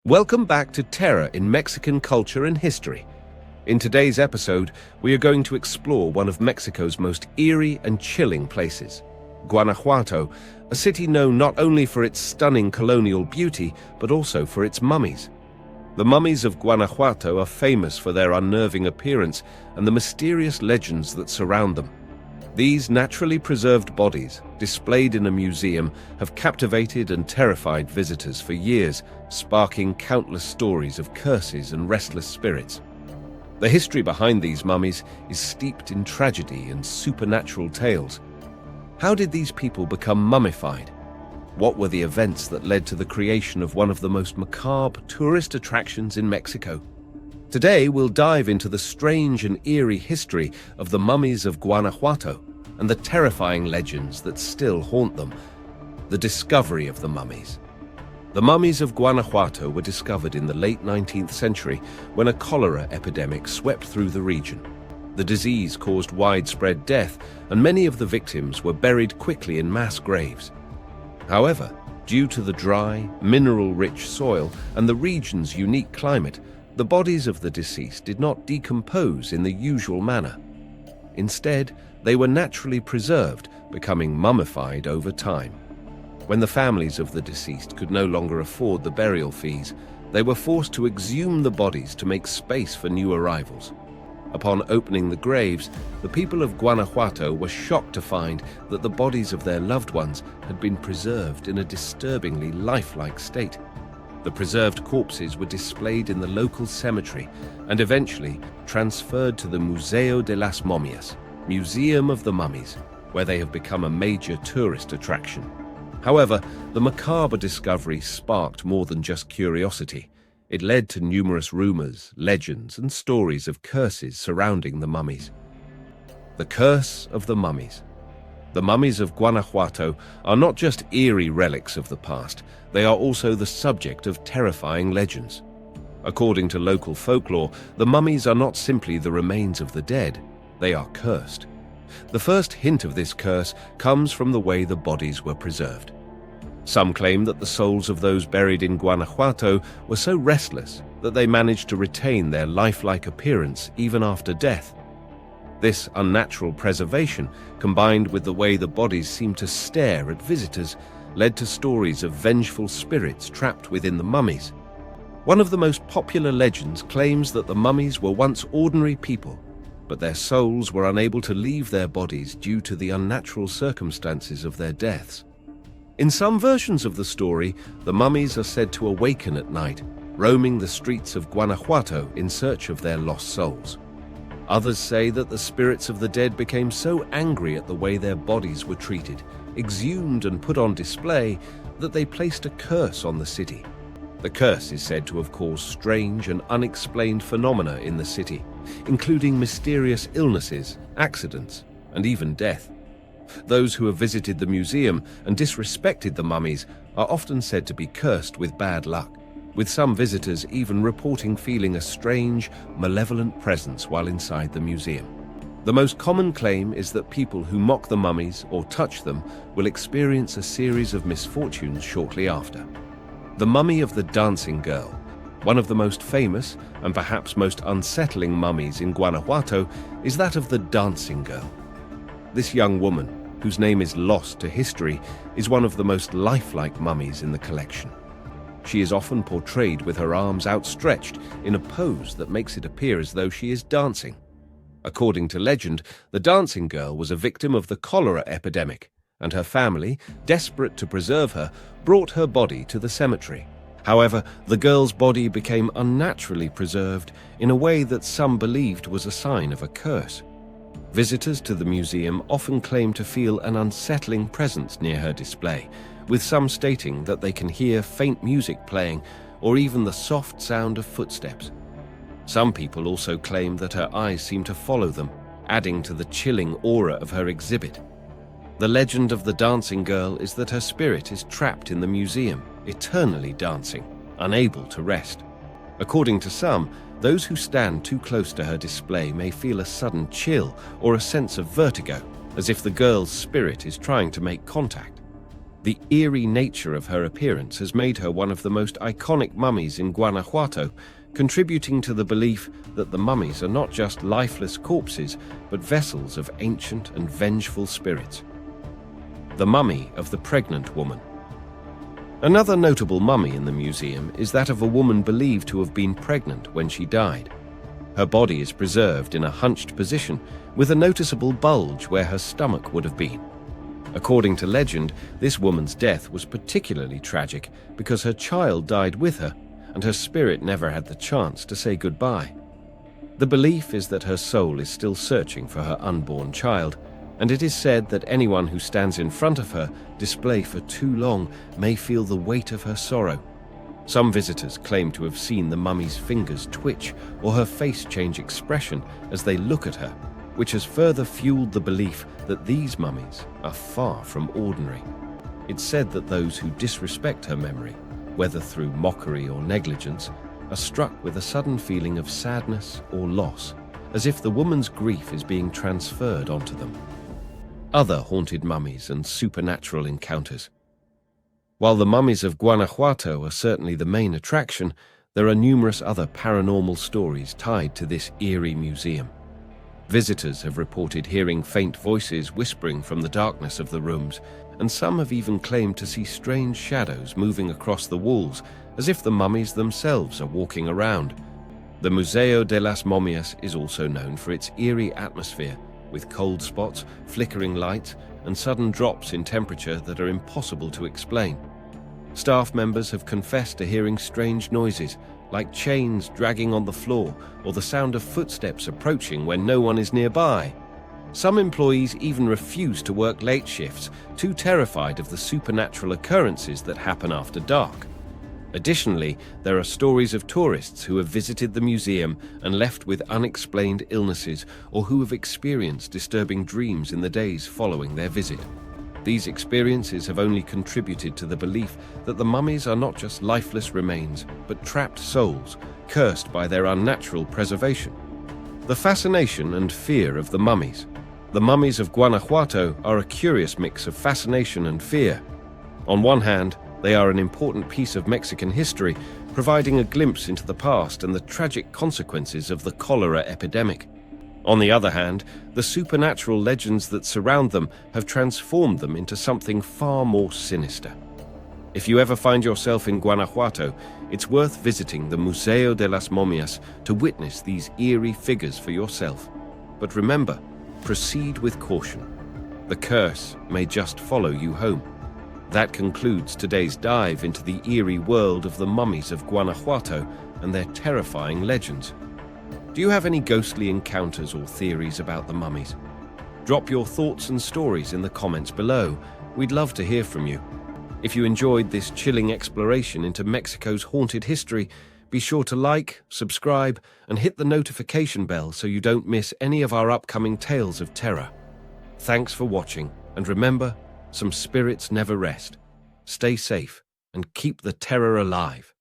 Welcome back to Terror in Mexican Culture and History. In today's episode, we are going to explore one of Mexico's most eerie and chilling places, Guanajuato, a city known not only for its stunning colonial beauty, but also for its mummies. The mummies of Guanajuato are famous for their unnerving appearance and the mysterious legends that surround them. These naturally preserved bodies, displayed in a museum, have captivated and terrified visitors for years, sparking countless stories of curses and restless spirits. The history behind these mummies is steeped in tragedy and supernatural tales. How did these people become mummified? What were the events that led to the creation of one of the most macabre tourist attractions in Mexico? Today, we'll dive into the strange and eerie history of the mummies of Guanajuato and the terrifying legends that still haunt them. The discovery of the mummies. The mummies of Guanajuato were discovered in the late 19th century when a cholera epidemic swept through the region. The disease caused widespread death, and many of the victims were buried quickly in mass graves. However, due to the dry, mineral-rich soil and the region's unique climate, the bodies of the deceased did not decompose in the usual manner. Instead, they were naturally preserved, becoming mummified over time. When the families of the deceased could no longer afford the burial fees, they were forced to exhume the bodies to make space for new arrivals. Upon opening the graves, the people of Guanajuato were shocked to find that the bodies of their loved ones had been preserved in a disturbingly lifelike state. The preserved corpses were displayed in the local cemetery and eventually transferred to the Museo de las Momias, Museum of the Mummies, where they have become a major tourist attraction. However, the macabre discovery sparked more than just curiosity. It led to numerous rumors, legends, and stories of curses surrounding the mummies. The curse of the mummies. The mummies of Guanajuato are not just eerie relics of the past, they are also the subject of terrifying legends. According to local folklore, the mummies are not simply the remains of the dead, they are cursed. The first hint of this curse comes from the way the bodies were preserved. Some claim that the souls of those buried in Guanajuato were so restless that they managed to retain their lifelike appearance even after death. This unnatural preservation, combined with the way the bodies seemed to stare at visitors, led to stories of vengeful spirits trapped within the mummies. One of the most popular legends claims that the mummies were once ordinary people, but their souls were unable to leave their bodies due to the unnatural circumstances of their deaths. In some versions of the story, the mummies are said to awaken at night, roaming the streets of Guanajuato in search of their lost souls. Others say that the spirits of the dead became so angry at the way their bodies were treated, exhumed and put on display, that they placed a curse on the city. The curse is said to have caused strange and unexplained phenomena in the city, including mysterious illnesses, accidents, and even death. Those who have visited the museum and disrespected the mummies are often said to be cursed with bad luck, with some visitors even reporting feeling a strange, malevolent presence while inside the museum. The most common claim is that people who mock the mummies or touch them will experience a series of misfortunes shortly after. The mummy of the dancing girl, one of the most famous and perhaps most unsettling mummies in Guanajuato, is that of the dancing girl. This young woman, whose name is lost to history, is one of the most lifelike mummies in the collection. She is often portrayed with her arms outstretched in a pose that makes it appear as though she is dancing. According to legend, the dancing girl was a victim of the cholera epidemic, and her family, desperate to preserve her, brought her body to the cemetery. However, the girl's body became unnaturally preserved in a way that some believed was a sign of a curse. Visitors to the museum often claim to feel an unsettling presence near her display, with some stating that they can hear faint music playing or even the soft sound of footsteps. Some people also claim that her eyes seem to follow them, adding to the chilling aura of her exhibit. The legend of the dancing girl is that her spirit is trapped in the museum, eternally dancing, unable to rest. According to some, those who stand too close to her display may feel a sudden chill or a sense of vertigo, as if the girl's spirit is trying to make contact. The eerie nature of her appearance has made her one of the most iconic mummies in Guanajuato, contributing to the belief that the mummies are not just lifeless corpses, but vessels of ancient and vengeful spirits. The mummy of the pregnant woman. Another notable mummy in the museum is that of a woman believed to have been pregnant when she died. Her body is preserved in a hunched position, with a noticeable bulge where her stomach would have been. According to legend, this woman's death was particularly tragic because her child died with her, and her spirit never had the chance to say goodbye. The belief is that her soul is still searching for her unborn child, and it is said that anyone who stands in front of her display for too long may feel the weight of her sorrow. Some visitors claim to have seen the mummy's fingers twitch or her face change expression as they look at her, which has further fueled the belief that these mummies are far from ordinary. It's said that those who disrespect her memory, whether through mockery or negligence, are struck with a sudden feeling of sadness or loss, as if the woman's grief is being transferred onto them. Other haunted mummies and supernatural encounters. While the Mummies of Guanajuato are certainly the main attraction, there are numerous other paranormal stories tied to this eerie museum. Visitors have reported hearing faint voices whispering from the darkness of the rooms, and some have even claimed to see strange shadows moving across the walls, as if the mummies themselves are walking around. The Museo de las Momias is also known for its eerie atmosphere, with cold spots, flickering lights, and sudden drops in temperature that are impossible to explain. Staff members have confessed to hearing strange noises, like chains dragging on the floor or the sound of footsteps approaching when no one is nearby. Some employees even refuse to work late shifts, too terrified of the supernatural occurrences that happen after dark. Additionally, there are stories of tourists who have visited the museum and left with unexplained illnesses, or who have experienced disturbing dreams in the days following their visit. These experiences have only contributed to the belief that the mummies are not just lifeless remains, but trapped souls, cursed by their unnatural preservation. The fascination and fear of the mummies. The Mummies of Guanajuato are a curious mix of fascination and fear. On one hand, they are an important piece of Mexican history, providing a glimpse into the past and the tragic consequences of the cholera epidemic. On the other hand, the supernatural legends that surround them have transformed them into something far more sinister. If you ever find yourself in Guanajuato, it's worth visiting the Museo de las Momias to witness these eerie figures for yourself. But remember, proceed with caution. The curse may just follow you home. That concludes today's dive into the eerie world of the Mummies of Guanajuato and their terrifying legends. Do you have any ghostly encounters or theories about the mummies? Drop your thoughts and stories in the comments below. We'd love to hear from you. If you enjoyed this chilling exploration into Mexico's haunted history, be sure to like, subscribe, and hit the notification bell so you don't miss any of our upcoming tales of terror. Thanks for watching, and remember, some spirits never rest. Stay safe and keep the terror alive.